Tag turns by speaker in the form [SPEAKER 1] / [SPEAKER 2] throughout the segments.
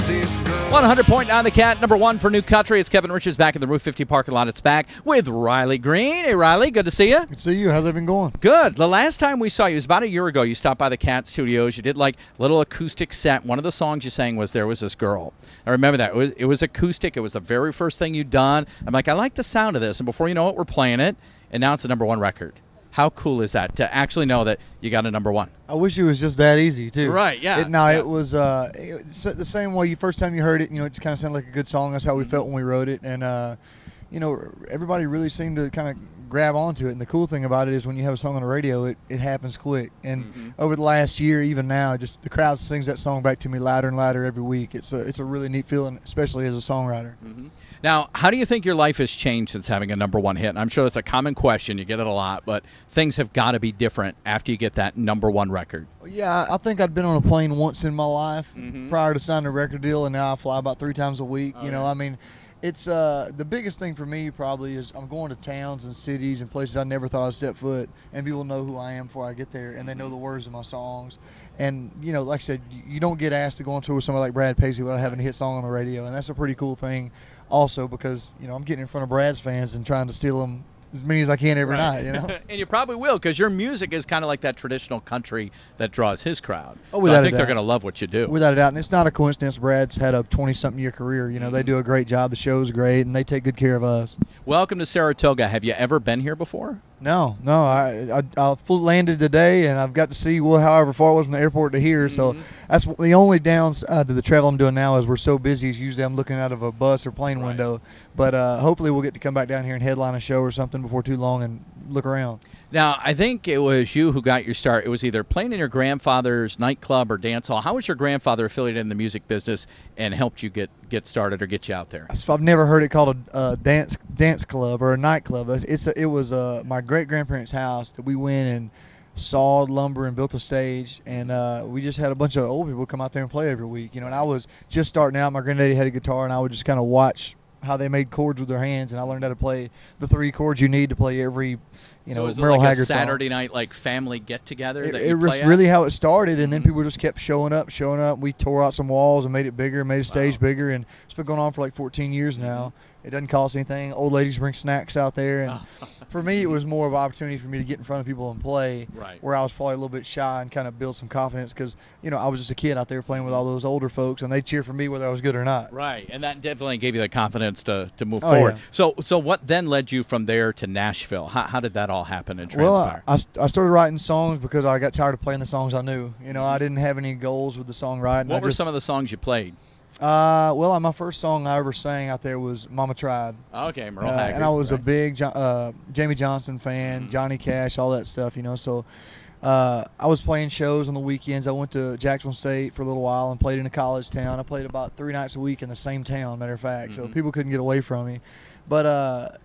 [SPEAKER 1] 100.9 The Cat, number one for New Country. It's Kevin Richards back in the Route 50 parking lot. It's back with Riley Green. Hey, Riley, good to see you.
[SPEAKER 2] Good to see you. How's it been going?
[SPEAKER 1] Good. The last time we saw you was about a year ago. You stopped by the Cat Studios. You did like a little acoustic set. One of the songs you sang was There Was This Girl. I remember that. It was acoustic. It was the very first thing you'd done. I'm like, I like the sound of this. And before you know it, we're playing it. And now it's the number one record. How cool is that to actually know that you got a number one?
[SPEAKER 2] I wish it was just that easy, too.
[SPEAKER 1] Right, yeah.
[SPEAKER 2] It was the same way first time you heard it, it just kind of sounded like a good song. That's how we felt when we wrote it. And, everybody really seemed to kind of grab onto it. And the cool thing about it is when you have a song on the radio, it happens quick. And over the last year, even now, just the crowd sings that song back to me louder and louder every week. It's a really neat feeling, especially as a songwriter.
[SPEAKER 1] Now, how do you think your life has changed since having a number one hit? And I'm sure that's a common question. You get it a lot, but things have got to be different after you get that number one record.
[SPEAKER 2] Yeah, I think I'd been on a plane once in my life prior to signing a record deal, and now I fly about 3 times a week. I mean, it's the biggest thing for me probably is I'm going to towns and cities and places I never thought I'd step foot, and people know who I am before I get there, and they know the words of my songs. And, like I said, you don't get asked to go on tour with somebody like Brad Paisley without having a hit song on the radio, and that's a pretty cool thing also because, I'm getting in front of Brad's fans and trying to steal them as many as I can every night,
[SPEAKER 1] And you probably will because your music is kind of like that traditional country that draws his crowd.
[SPEAKER 2] Oh,
[SPEAKER 1] so I think they're going to love what you do.
[SPEAKER 2] Without a doubt. And it's not a coincidence Brad's had a 20-something year career. They do a great job. The show's great, and they take good care of us.
[SPEAKER 1] Welcome to Saratoga. Have you ever been here before?
[SPEAKER 2] No. I landed today, and I've got to see however far it was from the airport to here. So that's the only downside to the travel I'm doing now is we're so busy. Usually I'm looking out of a bus or plane window. But hopefully we'll get to come back down here and headline a show or something before too long and look around.
[SPEAKER 1] Now, I think it was you who got your start. It was either playing in your grandfather's nightclub or dance hall. How was your grandfather affiliated in the music business and helped you get started or get you out there?
[SPEAKER 2] I've never heard it called a dance club or a nightclub. It was my great-grandparents' house that we went and sawed lumber and built a stage, and we just had a bunch of old people come out there and play every week. And I was just starting out. My granddaddy had a guitar, and I would just kind of watch how they made chords with their hands, and I learned how to play the 3 chords you need to play every
[SPEAKER 1] so is it
[SPEAKER 2] Merle
[SPEAKER 1] like
[SPEAKER 2] Haggard
[SPEAKER 1] a Saturday
[SPEAKER 2] song.
[SPEAKER 1] night family get together?
[SPEAKER 2] It was really how it started, and then people just kept showing up. We tore out some walls and made it bigger, made a stage bigger, and it's been going on for like 14 years now. It doesn't cost anything. Old ladies bring snacks out there, and for me, it was more of an opportunity for me to get in front of people and play. Where I was probably a little bit shy and kind of build some confidence because I was just a kid out there playing with all those older folks, and they cheer for me whether I was good or not.
[SPEAKER 1] Right, and that definitely gave you the confidence to move forward.
[SPEAKER 2] Yeah.
[SPEAKER 1] So what then led you from there to Nashville? How did that all happen and transpire?
[SPEAKER 2] Well, I started writing songs because I got tired of playing the songs I knew. I didn't have any goals with the songwriting.
[SPEAKER 1] What were some of the songs you played?
[SPEAKER 2] My first song I ever sang out there was Mama Tried.
[SPEAKER 1] Okay, Merle Haggard.
[SPEAKER 2] And I was a big Jamie Johnson fan, Johnny Cash, all that stuff, So I was playing shows on the weekends. I went to Jacksonville State for a little while and played in a college town. I played about 3 nights a week in the same town, matter of fact. So people couldn't get away from me. But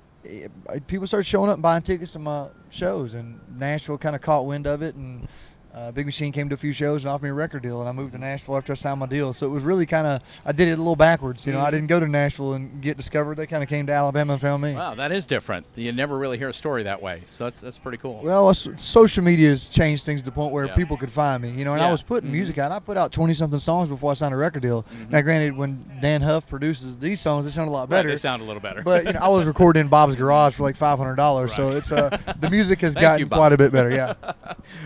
[SPEAKER 2] people started showing up and buying tickets to my shows, and Nashville kind of caught wind of it, and Big Machine came to a few shows and offered me a record deal, and I moved to Nashville after I signed my deal. So it was really I did it a little backwards. I didn't go to Nashville and get discovered. They kind of came to Alabama and found me.
[SPEAKER 1] Wow, that is different. You never really hear a story that way, so that's pretty cool.
[SPEAKER 2] Well, social media has changed things to the point where people could find me. And I was putting music out. I put out 20-something songs before I signed a record deal. Now, granted, when Dan Huff produces these songs, they sound a lot better.
[SPEAKER 1] Right, they sound a little better.
[SPEAKER 2] But I was recording in Bob's garage for like $500, so it's the music has gotten quite a bit better. Yeah.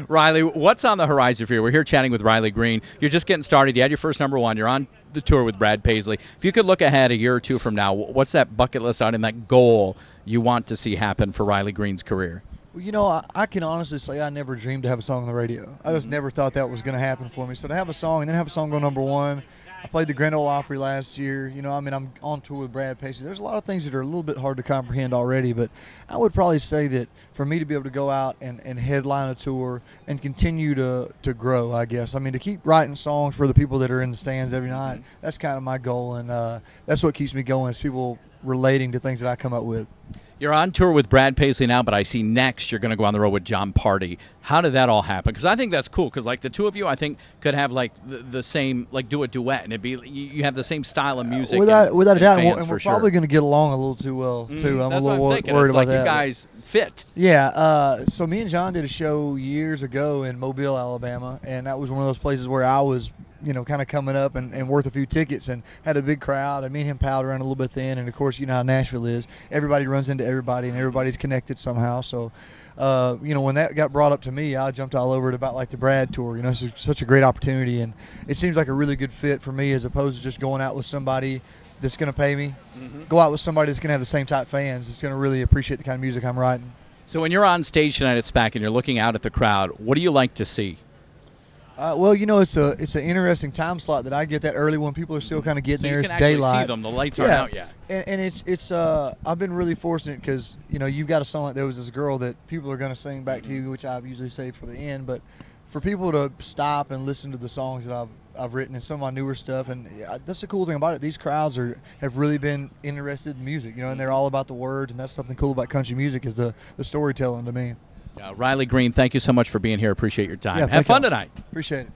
[SPEAKER 1] Riley, what's on the horizon for you? We're here chatting with Riley Green. You're just getting started. You had your first number one. You're on the tour with Brad Paisley. If you could look ahead a year or two from now, what's that bucket list item, that goal you want to see happen for Riley Green's career?
[SPEAKER 2] Well, I can honestly say I never dreamed to have a song on the radio. I just never thought that was going to happen for me. So to have a song and then have a song go number one. I played the Grand Ole Opry last year. I'm on tour with Brad Paisley. There's a lot of things that are a little bit hard to comprehend already, but I would probably say that for me to be able to go out and headline a tour and continue to grow, I guess. To keep writing songs for the people that are in the stands every night, that's kind of my goal, and that's what keeps me going is people relating to things that I come up with.
[SPEAKER 1] You're on tour with Brad Paisley now, but I see next you're going to go on the road with Jon Pardi. How did that all happen? Because I think that's cool. Because the two of you, I think, could have the same do a duet, and it'd be you have the same style of music.
[SPEAKER 2] Without a doubt, and we're
[SPEAKER 1] sure.
[SPEAKER 2] probably going to get along a little too well too. I'm a little worried about that.
[SPEAKER 1] You guys fit.
[SPEAKER 2] Yeah. So me and Jon did a show years ago in Mobile, Alabama, and that was one of those places where I was kind of coming up and worth a few tickets, and had a big crowd. And me and him palled around a little bit then, and of course, you know how Nashville is. Everybody runs into everybody, and everybody's connected somehow. So, when that got brought up to me, I jumped all over it about like the Brad tour. You know, it's such a great opportunity, and it seems like a really good fit for me as opposed to just going out with somebody that's going to pay me. Go out with somebody that's going to have the same type fans that's going to really appreciate the kind of music I'm writing.
[SPEAKER 1] So when you're on stage tonight at SPAC and you're looking out at the crowd, what do you like to see?
[SPEAKER 2] Well, you know, it's an interesting time slot that I get that early when people are still kind of getting there. It's daylight.
[SPEAKER 1] You can actually see them. The lights aren't out yet.
[SPEAKER 2] And it's I've been really fortunate because, you know, you've got a song like There Was This Girl that people are going to sing back to you, which I usually save for the end. But for people to stop and listen to the songs that I've written and some of my newer stuff, and that's the cool thing about it. These crowds have really been interested in music, you know, and they're all about the words, and that's something cool about country music is the storytelling to me.
[SPEAKER 1] Riley Green, thank you so much for being here. Appreciate your time.
[SPEAKER 2] Yeah,
[SPEAKER 1] Have fun tonight.
[SPEAKER 2] Appreciate it.